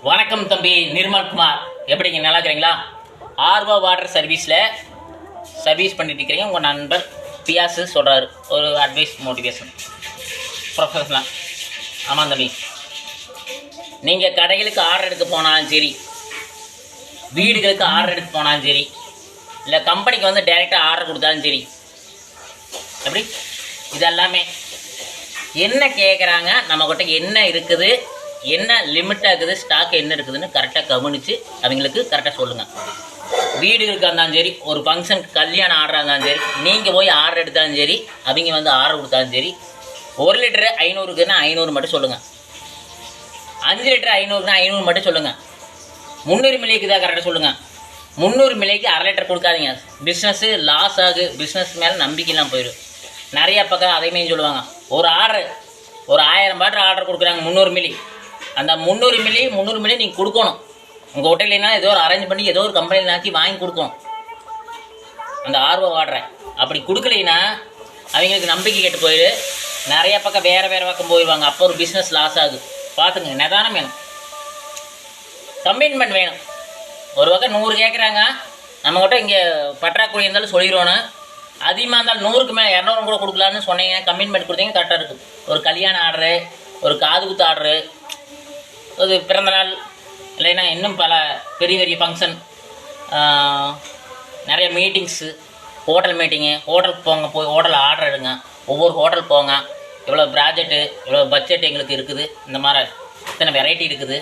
வணக்கம் தம்பி நிர்மல்குமார், எப்படிங்க நல்லா இருக்கிறீங்களா? ஆர்வோ வாட்டர் சர்வீஸில் சர்வீஸ் பண்ணிட்டு இருக்கிறீங்க. உங்கள் நண்பர் பியாசு சொல்கிறாரு ஒரு அட்வைஸ் மோட்டிவேஷன் ப்ரொஃபஷனலாக. ஆமாம் தம்பி, நீங்கள் கடைகளுக்கு ஆர்டர் எடுக்க போனாலும் சரி, வீடுகளுக்கு ஆர்டர் எடுக்க போனாலும் சரி, இல்லை கம்பெனிக்கு வந்து டைரெக்டாக ஆர்டர் கொடுத்தாலும் சரி, எப்படி இதெல்லாமே என்ன கேட்குறாங்க, நம்மக்கிட்ட என்ன இருக்குது, என்ன லிமிட்டாக இருக்குது, ஸ்டாக் என்ன இருக்குதுன்னு கரெக்டாக கவனித்து அவங்களுக்கு கரெக்டாக சொல்லுங்கள். வீடுகளுக்கு இருந்தாலும் சரி, ஒரு ஃபங்க்ஷனுக்கு கல்யாணம் ஆர்டராக இருந்தாலும் சரி, நீங்கள் போய் ஆர்டர் எடுத்தாலும் சரி, அவங்க வந்து ஆர்டர் கொடுத்தாலும் சரி, 1 லிட்டரு 500க்குன்னா 500 மட்டும் சொல்லுங்கள், 5 லிட்டரு 500க்குன்னா 500 மட்டும் சொல்லுங்கள். 300 மில்லிக்கு தான் கரெக்டாக சொல்லுங்கள். 300 மில்லிக்கு 1/2 லிட்டர் கொடுக்காதீங்க. பிஸ்னஸ்ஸு லாஸ் ஆகு, பிஸ்னஸ் மேலே நம்பிக்கைலாம் போயிடும். நிறையா பக்கம் அதையுமே சொல்லுவாங்க, ஒரு ஆர்டர் ஒரு 1000 பாட்டில் ஆர்டர் கொடுக்குறாங்க 300 மில்லி. அந்த 300 மில்லி நீங்கள் கொடுக்கணும். உங்கள் ஹோட்டல்னா ஏதோ ஒரு அரேஞ்ச் பண்ணி ஏதோ ஒரு கம்பெனியில் நாக்கி வாங்கி கொடுக்கணும் அந்த ஆர்வம் வாடுறேன். அப்படி கொடுக்கலைன்னா அவங்களுக்கு நம்பிக்கை கெட்டு போயிடு. நிறைய பக்கம் வேறு பக்கம் போயிடுவாங்க. அப்போ ஒரு பிஸ்னஸ் லாஸ் ஆகுது. பார்த்துங்க, நிதானம் வேணும், கமிட்மெண்ட் வேணும். ஒரு பக்கம் 100 கேட்குறாங்க, நம்மக்கிட்ட இங்கே பற்றாக்குறை இருந்தாலும் சொல்லிடுவோன்னு. அதிகமாக இருந்தாலும் 100க்கு மேலே 200 கூட கொடுக்கலான்னு சொன்னீங்க, கமிட்மெண்ட் கொடுத்தீங்க, கரெக்டாக இருக்குது. ஒரு கல்யாண ஆர்டரு, ஒரு காது குத்து ஆர்டரு, ஒரு பிறந்தநாள், இல்லைன்னா இன்னும் பல பெரிய ஃபங்க்ஷன், நிறைய மீட்டிங்ஸு, ஹோட்டல் மீட்டிங்கு, ஹோட்டலுக்கு போங்க, போய் ஹோட்டலில் ஆர்டர் எடுங்க. ஒவ்வொரு ஹோட்டல் போங்க, எவ்வளோ ப்ராஜெக்ட்டு, எவ்வளோ பட்ஜெட் எங்களுக்கு இருக்குது, இந்த மாதிரி இத்தனை வெரைட்டி இருக்குது,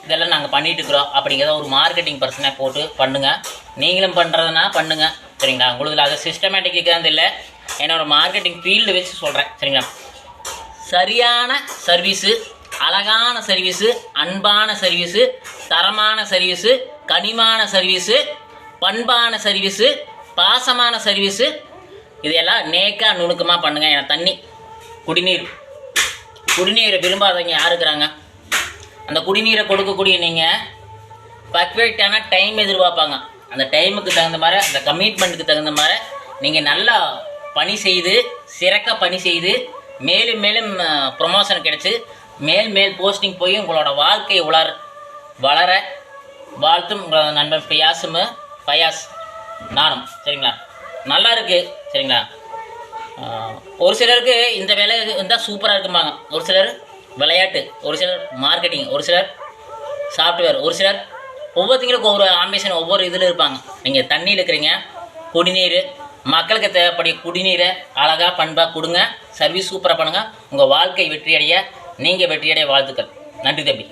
இதெல்லாம் நாங்கள் பண்ணிகிட்டு இருக்கிறோம் அப்படிங்கிறத ஒரு மார்க்கெட்டிங் பர்சனாக போட்டு பண்ணுங்கள். நீங்களும் பண்ணுறதுனா பண்ணுங்கள், சரிங்களா? உங்களுக்கு அது சிஸ்டமேட்டிக் இருக்கிறது இல்லை, என்னோடய மார்க்கெட்டிங் ஃபீல்டு வச்சு சொல்கிறேன், சரிங்களா? சரியான சர்வீஸு, அழகான சர்வீஸு, அன்பான சர்வீஸு, தரமான சர்வீஸு, கனிமான சர்வீஸு, பண்பான சர்வீஸு, பாசமான சர்வீஸு, இதையெல்லாம் நேக்காக நுணுக்கமாக பண்ணுங்கள். ஏன்னா தண்ணி, குடிநீரை விரும்பாதவங்க யார் இருக்கிறாங்க? அந்த குடிநீரை கொடுக்கக்கூடிய நீங்கள் பர்ஃபெக்டான டைம் எதிர்பார்ப்பாங்க. அந்த டைமுக்கு தகுந்த மாதிரி, அந்த கமிட்மெண்ட்டுக்கு தகுந்த மாதிரி நீங்கள் நல்லா பணி செய்து, சிறக்க பணி செய்து, மேலும் மேலும் ப்ரொமோஷன் கிடச்சி, மேல் போஸ்டிங் போய் உங்களோட வாழ்க்கை வளர வாழ்த்தும் உங்களோட நண்பன் பயாஸ் நானும், சரிங்களா? நல்லா இருக்குது, சரிங்களா? ஒரு சிலருக்கு இந்த வேலை இருந்தால் சூப்பராக இருக்குமாங்க. ஒரு சிலர் விளையாட்டு, ஒரு சிலர் மார்க்கெட்டிங், ஒரு சிலர் சாஃப்ட்வேர், ஒரு சிலர் ஒவ்வொருத்தங்களுக்கும் ஒவ்வொரு ஆம்பிஷன், ஒவ்வொரு இதில் இருப்பாங்க. நீங்கள் தண்ணியில் இருக்கிறீங்க, குடிநீர், மக்களுக்கு தேவைப்படிய குடிநீரை அழகாக பண்பாக கொடுங்க, சர்வீஸ் சூப்பராக பண்ணுங்கள். உங்கள் வாழ்க்கை வெற்றியடைய, நீங்கள் வெற்றியடைய வாழ்த்துக்கள். நன்றி தம்பி.